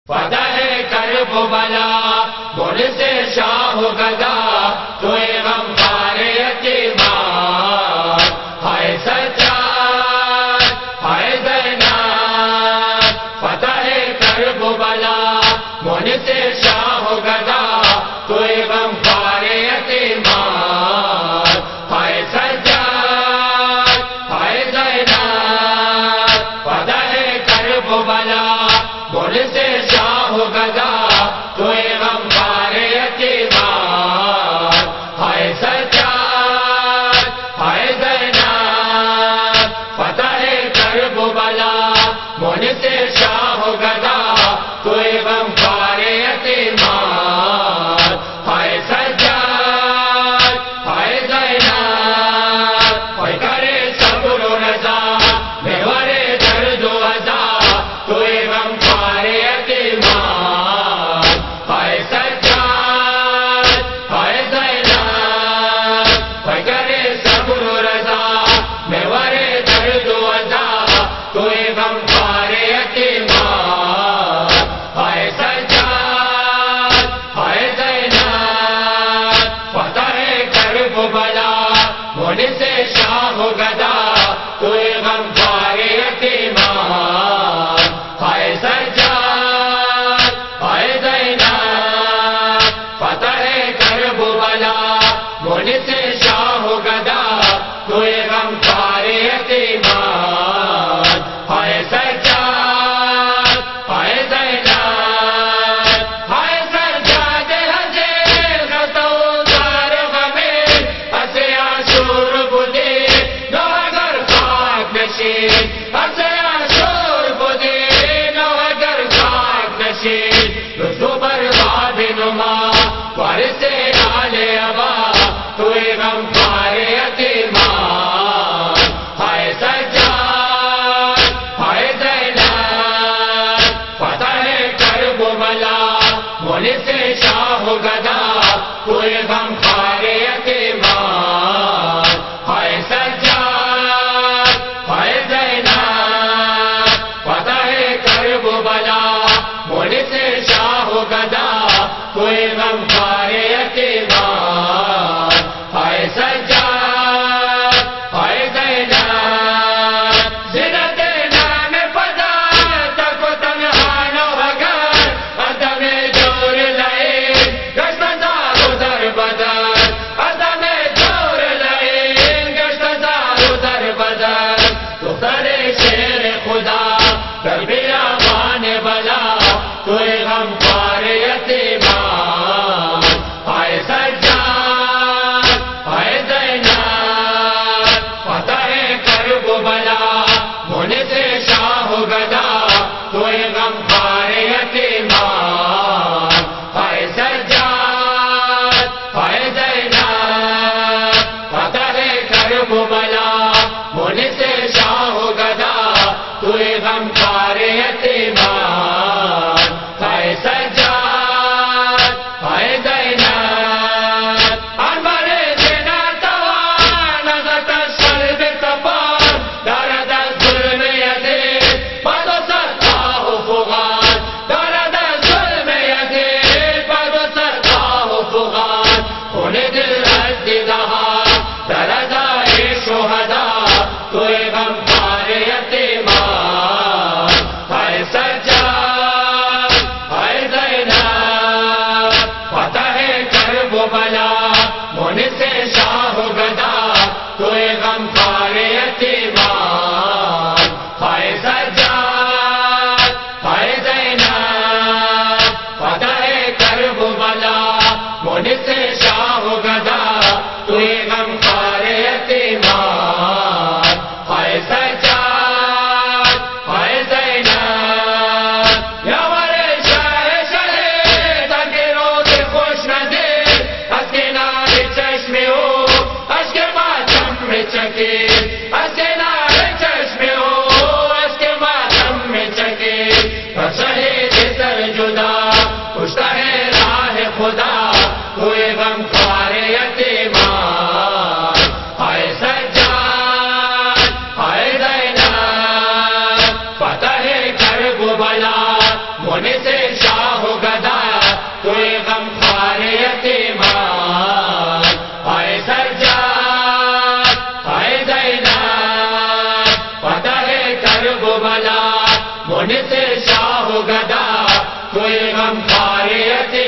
فتح کرب و بلا مجھ سے شاہ گدا تو غمخوار یتیمان ہائے سجاد ہائے زینب فتح کرب و بلا مجھ سے شاہ گدا تو غمخوار یتیمان ہائے سجاد ہائے زینب فتح کرب و بلا مجھ سے شاہ گدا تو غمخوار یتیمان ہائے سجاد ہائے زینب فتح کرب و بلا مجھ سے شاہ گدا تو غمخوار یتیمان ہائے سجاد ہائے زینب کوئی کرے صبر و رضا محور درد و اذا تو غمخوار یتیمان ہائے سجاد ہائے زینب کوئی کرے صبر و رضا محور درد و اذا تو غمخوار یتیمان ہائے سجاد ہائے زینب فتح کرب و بلا مجھ سے شاہ گدا تو غمخوار یتیمان ہائے سجاد ہائے زینب فتح کرب و بلا مجھ سے شاہ گدا تو غمخوار یتیمان ہائے سجاد ہائے زینب ہائے سجاد حجیر غتوزار غمین اسے عاشور بدی نو اگر خاک نشین اسے عاشور بدی نو اگر خاک نشین رسو برباد نما وارث آل ابا تو غمخوار یتیمان ہائے سجاد ہائے زینب فتح کرب و بلا مجھ سے شاہ گدا تو غمخوار یتیمان ہائے سجاد ہائے زینب فتح کرب و بلا مجھ سے شاہ گدا تو غمخوار یتیمان ہائے سجاد ہائے زینب زینت نام فدا تک تنہا نو اگر عدم جور لئے گشت زارو در بدر عدم جور لئے گشت زارو در بدر دختر شیر خدا در بیابان بلا تو غمخوار یتیمان ہائے سجاد ہائے زینب فتح کرب و بلا مجھ سے شاہ گدا تو غمخوار یتیمان ہائے سجاد ہائے زینب فتح کرب و بلا مجھ سے شاہ گدا تو غمخوار یتیمان ہائے سجاد ہائے زینب انور زنا توان نزت الشرب تپان دارد الظلم یزید بد و سرطاہ فغان منس شاہ گدا کوئی غم خوار یتیمان آئے سجاد آئے زینب فتح کرب بلا منس شاہ گدا کوئی غم خوار یتیمان